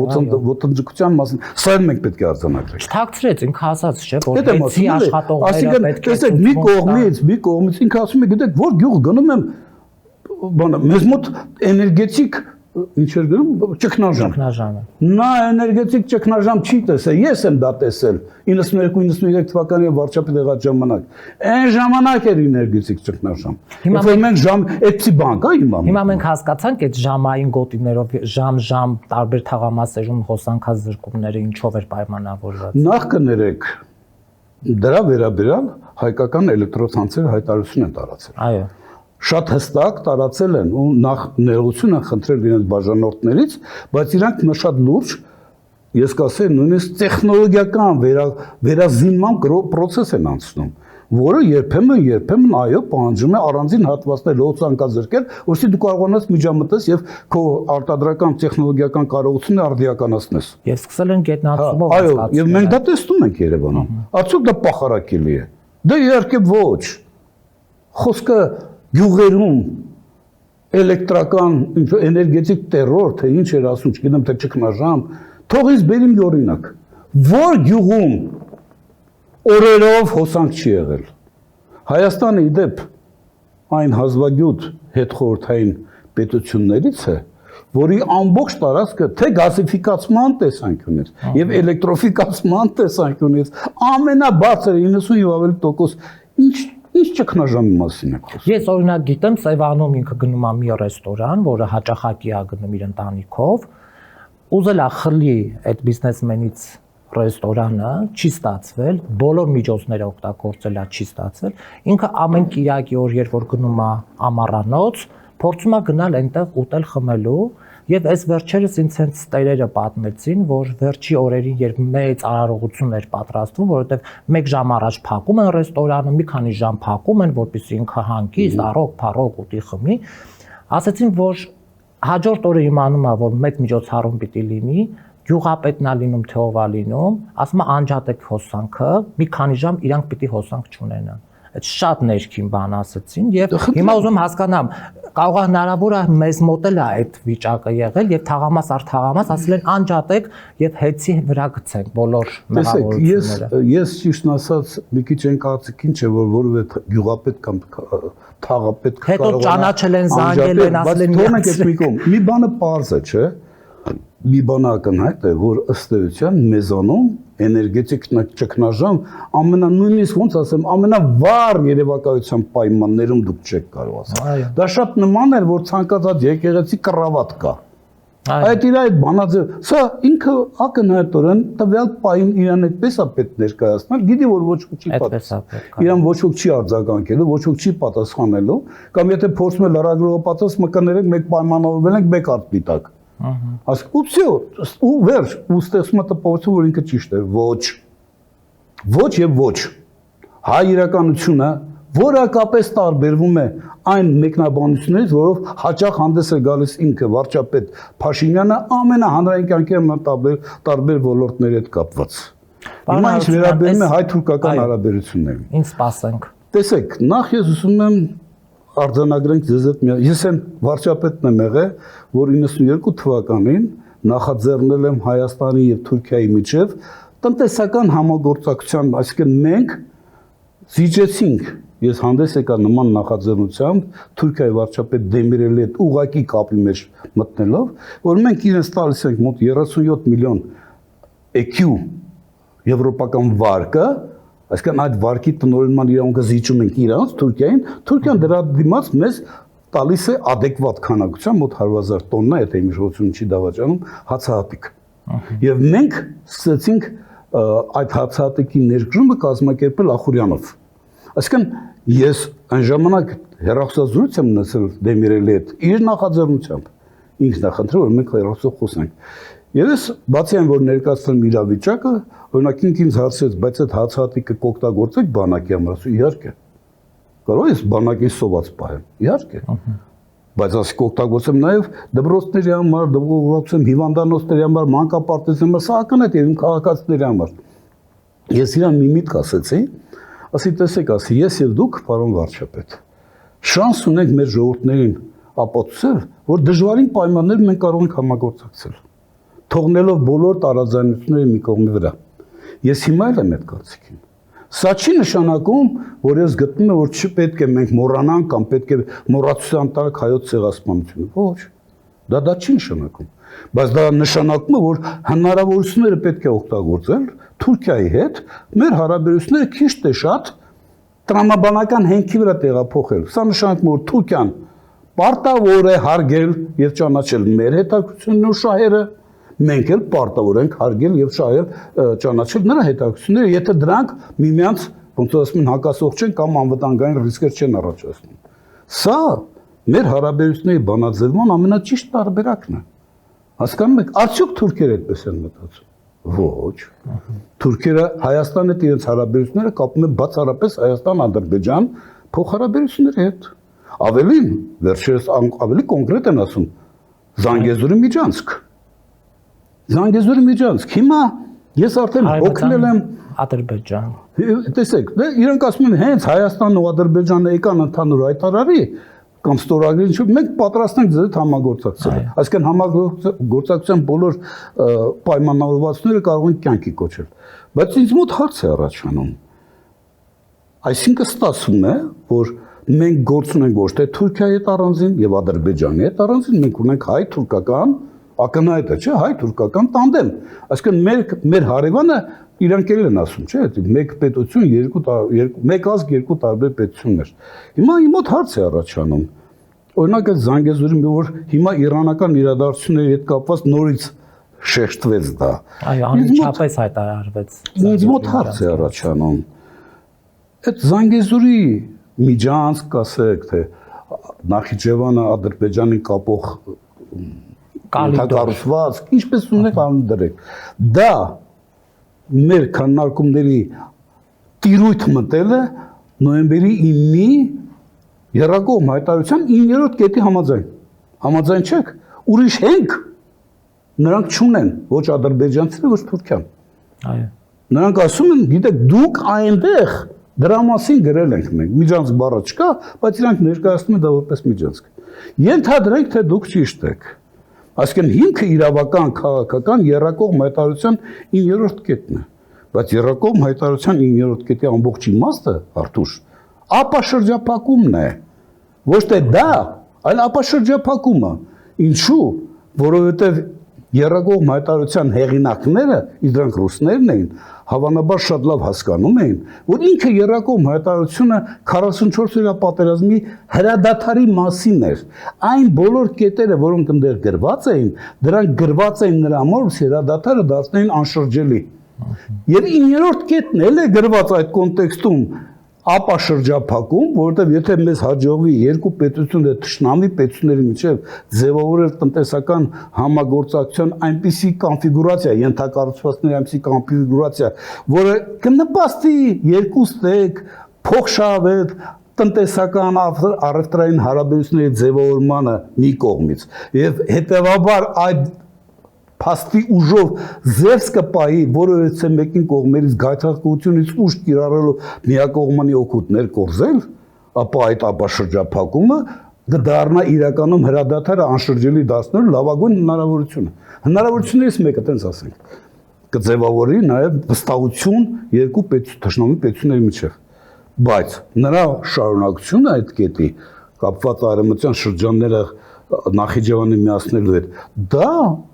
ոտնձգության մասին։ Սա էլ մենք պետք է արձանագրենք։ Չթաքցրեց, ինքը ասաց, չէ՞, որ հետի աշխատողները պետք է։ Տեսեք, մի կողմից ինքը ասում է, գիտեք, որ գյուղ գնում եմ, բանը, մեզ մոտ էներգետիկ ինչ էր գրում ճգնաժամ։ Նա էներգետիկ ճգնաժամ չի տեսել, ես եմ դա տեսել 92-93 թվականի վարչապետ եղած ժամանակ։ Այն ժամանակ էր էներգետիկ ճգնաժամ։ Հիմա մենք այդպիսի բան կա հիմա։ Հիմա մենք հասկացանք այդ ժամային գոտիներով ժամ տարբեր թաղամասերում հոսանքազրկումները ինչով էր պայմանավորված։ Նախ կներեք դրա վերաբերյալ հայկական էլեկտրոցանցեր հայտարարություն են տարածել։ Այո։ Շատ հստակ տարածել են ու նախ ներողություն են խնդրել իրենց բաժանորդներից, բայց իրանք շատ լուրջ, ես կասեի, նույնիսկ տեխնոլոգիական վերազինման process են անցնում, որը երբեմն այո պահանջում է առանձին հատվածներ հոսանքազրկել, որովհետեւ դու կարողանաս միջամտես եւ քո արտադրական տեխնոլոգիական կարողությունները արդիականացնես։ Եվ սկսել են գետնացումով Այո, եւ մենք դա տեսնում ենք Երևանում։ Արդյոք դա պախարակելի է։ Դա իհարկե ոչ։ Խոսքը գյուղերում էլեկտրական էներգետիկ տերոր, թե ինչ էր ասում, չգիտեմ, թե ճգնաժամ, թողից բերիմ օրինակ, որ գյուղում օրերով հոսանք չի եղել։ Հայաստանը իդեպ այն հազվագյուտ հետխորհրդային պետություններից է, որի ամբողջ տարածքը թե գազიფիկացման տեսանկյունից եւ էլեկտրոֆիկացման տեսանկյունից ամենաբարձր 97% ինչ ճգնաժամի մասին է խոսքը։ Ես օրինակ գիտեմ, Սևանում ինքը գնում է մի ռեստորան, որը հաճախակի է գնում իր ընտանիքով, ուզել է խլի այդ բիզնեսմենից ռեստորանը, չի ստացվել, բոլոր միջոցները օգտագործել է, չի ստացվել։ Ինքը ամեն կիրակի օր, երբ որ գնում է ամառանոց, փորձում է գնալ այնտեղ ուտել խմելու, եւ այս վերջերս ինձ հենց տերերը պատմեցին, որ վերջի օրերին, երբ մեծ արարողություն էր պատրաստվում, որովհետեւ 1 ժամ առաջ փակում են ռեստորանը, մի քանի ժամ փակում են, որպեսզի ինքը հանգիստ, առողջ ուտի խմի, ասացին, որ հաջորդ օրը իմանում է, որ մեծ միջոցառում պիտի լինի, գյուղապետն է լինում, թե ով է լինում, ասում է անջատեք հոսանքը, մի քանի ժամ իրանք պիտի հոսանք չունենան։ Այդ շատ ներքին բան ասացին եւ հիմա ուզում հասկանամ, կարող է հնարավոր է մեզ մոտ էլ այդ վիճակը եղել եւ թաղամաս առ թաղամաս ասել են անջատեք եւ հետցի վրա գցենք բոլոր մեղավորությունները։ Ես ճիշտն ասած մի քիչ այն կարծիքին չէ, որ որևէ գյուղապետ կամ թաղապետ կարող է հետո ճանաչել են, զանգել են, ասել են մի բանը պարզ է, չէ՞։ Մի բան ակնհայտ է, որ ըստ էության մեզանում էներգետիկ ճգնաժամ նույնիսկ ոնց ասեմ, ամենավառ երևակայության պայմաններում դուք չեք կարող ասել։ Դա շատ նման էր, որ ցանկացած եկեղեցի կռավատ կա։ Այդ իր այդ բանաձը, սա ինքը ակնհայտորեն տվյալ պահին իրան այդպես է պետք ներկայացնել, գիտի որ ոչ ոք չի պատասխանելու։ Իրան ոչ ոք չի արձագանքելու, ոչ ոք չի պատասխանելու, կամ եթե փորձում է լրագրողը պատասխանել, կներեք մեկ պայմանավորվել ենք մեկ արտպիտակ։ Ասկուցիո, ու վերջ, ու ստեղծում է տպավորություն, որ ինքը ճիշտ է, ոչ եւ ոչ։ Հայ իրականությունը որակապես տարբերվում է այն մեկնաբանություններից, որով հաճախ հանդես է գալիս ինքը վարչապետ Փաշինյանը ամենահանրային կյանքի տարբեր ոլորտների հետ կապված։ Հիմա ինչ վերաբերում է հայ-թուրքական հարաբերություններին։ Ինչ սպասենք։ Տեսեք, նախ ես ուզում եմ արձանագրենք ձեզ հետ մի։ Ես եմ վարչապետն եմ եղել, որ 92 թվականին նախաձեռնել եմ Հայաստանի եւ Թուրքիայի միջև տնտեսական համագործակցության, այսինքն մենք զիջեցինք, ես հանդես եկա նման նախաձեռնությամբ Թուրքիայի վարչապետ Դեմիրելի հետ ուղղակի կապի մեջ մտնելով, որ մենք իրենց տալիս ենք մոտ 37 միլիոն EQ եվրոպական վարկը, այսինքն այդ վարկի տնօրինման իրավունքը զիջում ենք իրանց Թուրքիային, Թուրքիան դրա դիմաց մեզ տալիս է adekvat քանակությամբ մոտ 100,000 տոննա, եթե իմ հիշողությունը չի դավաճանում, հացահատիկ։ Եվ մենք սկսեցինք այդ հացահատիկի ներդրումը կազմակերպել Ախուրյանով։ Այսինքն ես այն ժամանակ հեռախոսազրույց եմ ունեցել Դեմիրելի հետ իր նախաձեռնությամբ, ինքն է խնդրել, որ մենք հեռախոսով խոսենք։ Եվ ես բացի այն, որ ներկայացնում եմ իրավիճակը, օրինակ ինձ հարցրեց, բայց այդ հացահատիկը կօգտագործեք բանակի համար, ասում իհարկե։ Կարող ես բանակին սոված պահեմ, իհարկե։ Բայց ասի կօգտագործեմ նաև դպրոցների համար, դպրոցում հիվանդանոցների համար, մանկապարտեզների համար, սա ակնհայտ է իմ քաղաքացիների համար։ Ես իրան մի միտք ասեցի, ասի տեսեք, ասի ես եւ դուք, պարոն վարչապետ, շանս ունենք մեր ժողովուրդներին ապացուցել, որ դժվարին պայմաններում մենք կարող ենք համագործակցել, թողնելով բոլոր տարաձայնությունները մի կողմի վրա։ Ես հիմա էլ եմ այդ կարծիքին։ Սա չի նշանակում, որ ես գտնում եմ, որ չպետք է մենք մոռանանք կամ պետք է մոռացության տակ հայոց ցեղասպանությունը։ Ոչ։ Դա չի նշանակում։ Բայց դա նշանակում է, որ հնարավորությունները պետք է օգտագործել Թուրքիայի հետ մեր հարաբերությունները քիչ թե շատ տրամաբանական հենքի վրա տեղափոխել։ Սա նշանակում է, որ Թուրքիան պարտավոր է հարգել եւ ճանաչել մեր հետաքրքրությունն ու շահերը, մենք էլ պարտավոր ենք հարգել եւ ճանաչել նրա հետաքրքրությունները, եթե դրանք միմյանց, ոնց ասում են, հակասող չեն կամ անվտանգային ռիսկեր չեն առաջացնում։ Սա մեր հարաբերությունների բանաձևման ամենաճիշտ տարբերակն է։ Հասկանում եք, արդյոք թուրքերը այդպես են մտածում։ Ոչ։ Թուրքերը Հայաստանի հետ իրենց հարաբերությունները կապում են բացառապես Հայաստան-Ադրբեջան փոխհարաբերությունների հետ։ Ավելին, վերջերս ավելի կոնկրետ են ասում, Զանգեզուրի միջանցք։ Զանգեզուրի միջանցք։ Հիմա ես արդեն օգնել եմ Ադրբեջան։ Տեսեք, իրանք ասում են հենց Հայաստանն ու Ադրբեջանը եկան ընդհանուր հայտարարի կամ ստորագրի, մենք պատրաստ ենք ձեզ հետ համագործակցել։ Այսինքն համագործակցության բոլոր պայմանավորվածությունները կարող են կյանքի կոչել։ Բայց ինձ մոտ հարց է առաջանում։ Այսինքն ստացվում է, որ մենք գործ ունենք ոչ թե Թուրքիայի հետ առանձին եւ Ադրբեջանի հետ առանձին, մենք ունենք հայ-թուրքական ակնհայտ է, չէ, հայ-թուրքական տանդեմ։ Այսինքն մեր հարևանը իրանք էլ են ասում, չէ, մեկ պետություն, մեկ ազգ երկու տարբեր պետություններ։ Հիմա իմ մոտ հարց է առաջանում։ Օրինակ այդ Զանգեզուրի որ հիմա իրանական իրադարձությունների հետ կապված նորից շեշտվեց դա։ Այո, անմիջապես հայտարարվեց։ Ինձ մոտ հարց է առաջանում։ Այդ Զանգեզուրի միջանցք, ասեք, թե Նախիջևանը Ադրբեջանին կապող կառուցվածք, ինչպես ունենք անդրեք։ Դա մեր քննարկումների տիրույթ մտել է նոյեմբերի 9-ի երակողմ հայտարարության 9-րդ կետի համաձայն։ Համաձայն չեք, ուրիշ հենք նրանք չունեն, ոչ ադրբեջանցիները, ոչ Թուրքիան։ Այո։ Նրանք ասում են, գիտեք, դուք այնտեղ դրա մասին գրել ենք մենք։ Միջանցք բառը չկա, բայց իրանք ներկայացնում են դա որպես միջանցք։ Ենթադրենք, թե դուք ճիշտ եք։ Այսինքն հիմքը իրավական, քաղաքական երակողմ հայտարարության 9-րդ կետն է, բայց երակողմ հայտարարության 9-րդ կետի ամբողջ իմաստը, Արթուր, ապաշրջափակումն է, ոչ թե դա, այլ ապաշրջափակումը։ Ինչու՞, որովհետև երակողմ հայտարարության հեղինակները, դրանք ռուսներն էին, հավանաբար շատ լավ հասկանում էին, որ ինքը երակողմ հայտարարությունը 44-օրյա պատերազմի հրադադարի մասին էր։ Այն բոլոր կետերը, որոնք ընդեր գրված էին, դրանք գրված էին նրա համար, որ հրադադարը դարձնեին անշրջելի։ Եվ 9-րդ կետն էլ է գրված այդ կոնտեքստում ապաշրջափակում, որովհետև եթե մեզ հաջողվի երկու պետությունները թշնամի պետությունների միջև ձևավորել տնտեսական համագործակցության այնպիսի կոնֆիգուրացիա, ենթակառուցվածքների այնպիսի կոնֆիգուրացիա, որը կնպաստի երկուստեք, փոխշահավետ տնտեսական առևտրային հարաբերությունների ձևավորմանը մի կողմից, եւ հետեւաբար այդ փաստի ուժով զերծ կպահի, որովհետեւ մեկին կողմերից գայթակղությունից ուժ կիրառելով միակողմանի օգուտներ կորզել, ապա այդ ապաշրջափակումը կդառնա իրականում հրադադարը անշրջելի դարձնելու լավագույն հնարավորությունը։ Հնարավորություններից մեկը, տենց ասենք, կձևավորի նաև վստահություն երկու թշնամի պետությունների միջև։ Բայց նրա շարունակությունը այդ կետի կապված արևմտյան շրջանները Նախիջևանի միացնելու հետ, դա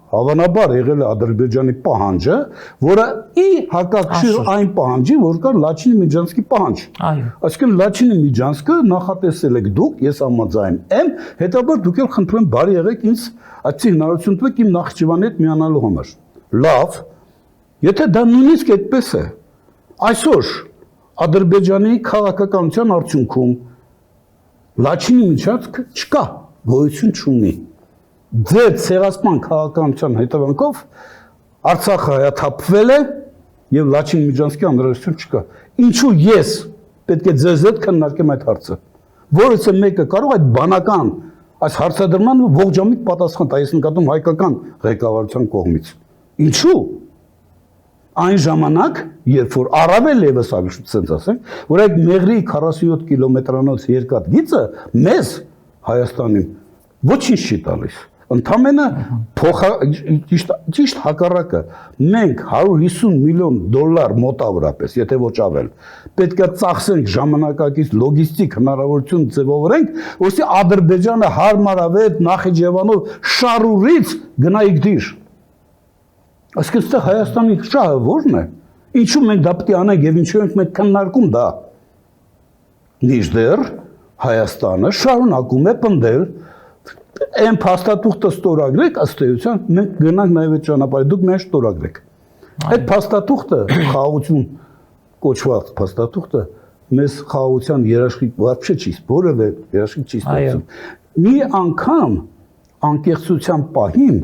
հավանաբար եղել է Ադրբեջանի պահանջը, որը ի հակակշիռ այն պահանջի, որ կար Լաչինի Միջանցքի պահանջ։ Այո։ Այսինքն Լաչինի Միջանցքը նախատեսել եք դուք, ես համաձայն եմ, հետաբար դուք էլ խնդրում եմ բարի եղեք ինձ այդպիսի հնարավորություն տվեք իմ Նախիջևանի հետ միանալու համար։ Լավ, եթե դա նույնիսկ այդպես է, այսօր Ադրբեջանի քաղաքականության արդյունքում Լաչինի Միջանցքը չկա, գոյություն չունի։ Ձեր ցեղասպան քաղաքականության հետևանքով Արցախը հայաթափվել է եւ Լաչին Միջանցքի անհրաժեշտություն չկա։ Ինչու ես պետք է ձեզ հետ քննարկեմ այդ հարցը, որից մեկը կարող այդ բանական այս հարցադրմանը ողջամիտ պատասխան տա, ես նկատում հայկական ղեկավարության կողմից։ Ինչու՞։ Այն ժամանակ, երբ որ առավել եւս ասենք, որ այդ Մեղրի 47 կիլոմետրանոց երկաթ գիծը մեզ Հայաստանին Ոչինչ չի տալիս։ Ընդամենը ճիշտ հակառակը մենք 150 միլիոն դոլար մոտավորապես, եթե ոչ ավել, պետք է ծախսենք ժամանակակից լոգիստիկ հնարավորություն ձևավորենք, որովհետեւ Ադրբեջանը հարմարավետ Նախիջևանով շարուրից գնայիք դիր։ Այսինքն այստեղ Հայաստանի շահը ո՞րն է։ Ինչու մենք դա պետք է անենք եւ ինչու ենք մենք քննարկում դա։ Մինչդեռ Հայաստանը շարունակում է պնդել այն փաստաթուղթը ստորագրեք, ըստ էության մենք գնանք նաև այդ ճանապարհը, դուք միայն ստորագրեք։ Այդ փաստաթուղթը խաղաղություն կոչված փաստաթուղթը մեզ խաղաղության երաշխիք вообще չի, որևէ երաշխիք չի ստացվում։ Մի անգամ անկեղծության պահին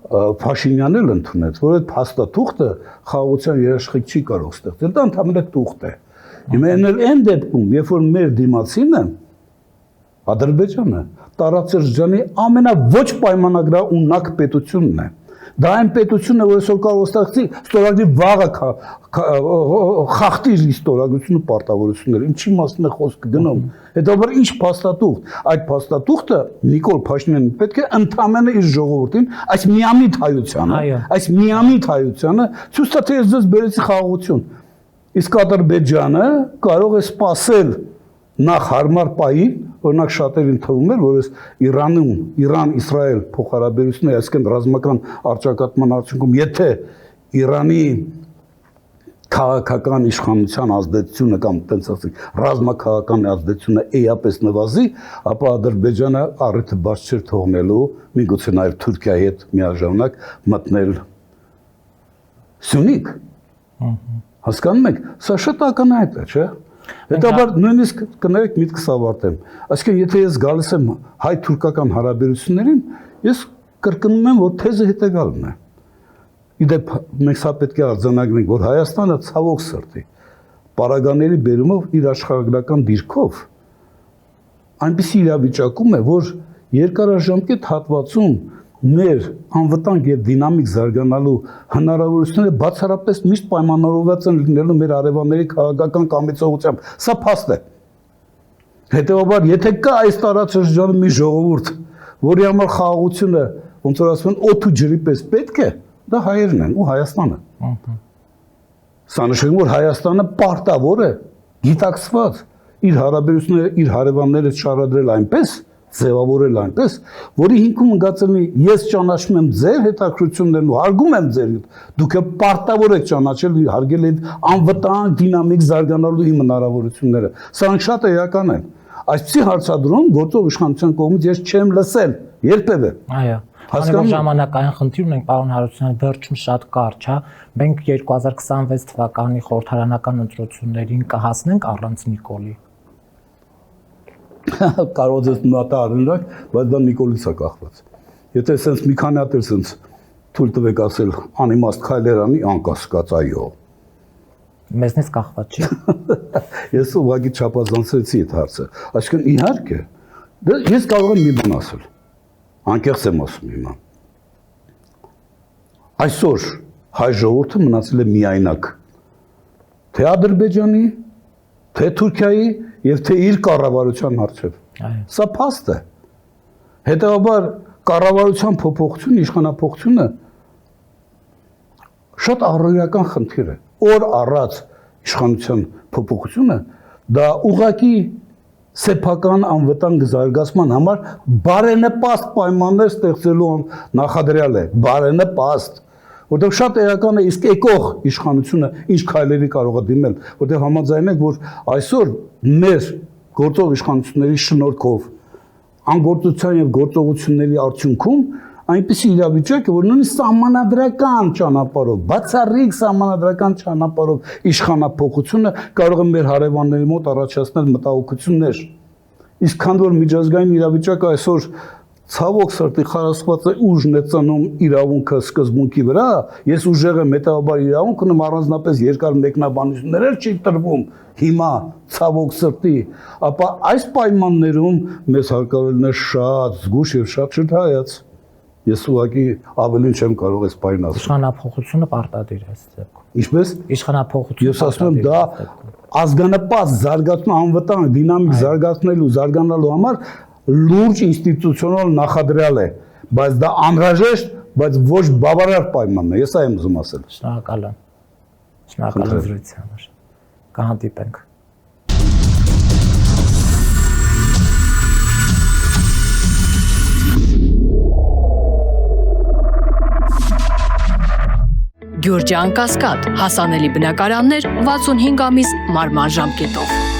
Փաշինյանն էլ ընդունեց, որ այդ փաստաթուղթը խաղաղության երաշխիք չի կարող ստեղծել, դա ընդհանրապես թուղթ է։ Հիմա այն դեպքում, երբ որ մեր դիմացինը Ադրբեջանը տարածաշրջանի ամենաոչ պայմանագրաունակ պետությունն է։ Դա այն պետությունն է, որ այսօր կարող ստորագրի վաղը խախտի իր ստորագրությունը պարտավորությունները։ Ինչի մասն է խոսքը գնում։ Հետո ինչ փաստաթուղթ։ Այդ փաստաթուղթը Նիկոլ Փաշինյանն պետք է ընդամենը իր ժողովրդին այս միամիտ հայությանը ցույց տա, թե ես ձեզ բերեցի խաղաղություն։ Իսկ Ադրբեջանը կարող է սпасել նախ հարմար պահին, օրինակ շատերին թվում էր, որ Իրան-Իսրայել փոխհարաբերությունները, այսինքն ռազմական առճակատման արդյունքում, եթե Իրանի քաղաքական իշխանության ազդեցությունը կամ տենց ասենք ռազմաքաղաքական ազդեցությունը էապես նվազի, ապա Ադրբեջանը առիթը բաց չէր թողնելու միգուցե նաև Թուրքիայի հետ միաժամանակ մտնել Սյունիք։ Հասկանում եք, սա շատ ակնհայտ է, չէ՞։ Հետաբար նույնիսկ կներեք միտքս ավարտեմ։ Այսինքն եթե ես գալիս եմ հայ-թուրքական հարաբերություններին, ես կրկնում եմ, որ թեզը հետևյալն է։ Իդեպ մենք սա պետք է արձանագրենք, որ Հայաստանը ցավոք սրտի պարագաների բերումով իր աշխարհագրական դիրքով այնպիսի իրավիճակում է, որ երկարաժամկետ հատվածում մեր անվտանգ եւ դինամիկ զարգանալու հնարավորությունները բացառապես միշտ պայմանավորված են լինելու մեր արևանների քաղաքական կամեցողությամբ։ Սա փաստ է։ Հետևաբար, եթե կա այս տարածաշրջանում մի ժողովուրդ, որի համար խաղաղությունը, ոնց որ ասում են, օդ ու ջրի պես պետք է, դա հայերն են ու Հայաստանը։ Սա նշանակում որ Հայաստանը պարտավոր է գիտակցված իր հարաբերությունները իր հարևանները շարադրել այնպես, ձևավորել այնպես, որի հիմքում ընկածնի ես ճանաչում եմ ձեր հետաքրություններն ու հարգում եմ ձեր, դուք պարտավոր եք ճանաչել ու հարգել այդ անվտանգ դինամիկ զարգանալու իմ հնարավորությունները։ Սրանք շատ էական են։ Այսպիսի հարցադրում գործող իշխանության կողմից ես չեմ լսել երբևէ։ Այո։ Հասկանում ժամանակային խնդիր ունենք, պարոն Հարությունյան, վերջում շատ կարճ, հա։ Մենք 2026 թվականի խորհրդարանական ընտրություններին կհասնենք առանց Նիկոլի։ Կարող ես նատա առնակ, բայց դա Նիկոլից է կախված։ Եթե sense մի քանի հատ sense թույլ տվեք ասել անիմաստ քայլեր անի, անկասկած այո։ Մեզնից կախված չի։ Ես ուղղակի չափազանցեցի այդ հարցը։ Այսինքն իհարկե, ես կարող եմ մի բան ասել։ Անկեղծ եմ ասում հիմա։ Այսօր հայ ժողովուրդը մնացել է միայնակ։ Թե Ադրբեջանի, թե Թուրքիայի եւ թե իր կառավարության առջև։ Սա փաստ է։ Հետևաբար կառավարության փոփոխությունը, իշխանափոխությունը շատ առօրյական խնդիր է։ Օր առած իշխանության փոփոխությունը դա ուղղակի սեփական անվտանգ զարգացման համար բարենպաստ պայմաններ ստեղծելու նախադրյալ է, բարենպաստ, որտեղ շատ էական է իսկ եկող իշխանությունը ինչ քայլերի կարող է դիմել, որտեղ համաձայնենք, որ այսօր մեր գործող իշխանությունների շնորհքով անգործության եւ գործողությունների արդյունքում այնպիսի իրավիճակ է, որ նույնիսկ սահմանադրական ճանապարհով, բացառիկ սահմանադրական ճանապարհով իշխանափոխությունը կարող է մեր հարևանների մոտ առաջացնել մտահոգություններ։ Իսկ քան որ միջազգային իրավիճակը այսօր ցավոք սրտի խարսխված է ուժն է ծնում իրավունքը սկզբունքի վրա, ես ուժեղ եմ հետաբար իրավունքն եմ առանձնապես երկար մեկնաբանություններ չի տրվում հիմա ցավոք սրտի, ապա այս պայմաններում մեզ հարկավոր է շատ զգուշ եւ շատ շրջայաց։ Ես ուղղակի ավելին չեմ կարող այս բանը ասել։ Իշխանափոխությունը պարտադիր է այս դեպքում։ Ինչպես։ Իշխանափոխությունը։ Ես ասում եմ դա ազգանապատ զարգացում անվտանգ դինամիկ զարգացնելու զարգանալու համար լուրջ ինստիտուցիոնալ նախադրյալ է, բայց դա անհրաժեշտ, բայց ոչ բավարար պայմանն է։ Ես այն եմ ուզում ասել։ Շնորհակալ եմ։ Շնորհակալ եմ զրույցի համար։ Կհանդիպենք։ Գյուրջան Կասկադ, հասանելի բնակարաններ 65 ամիս մարման ժամկետով։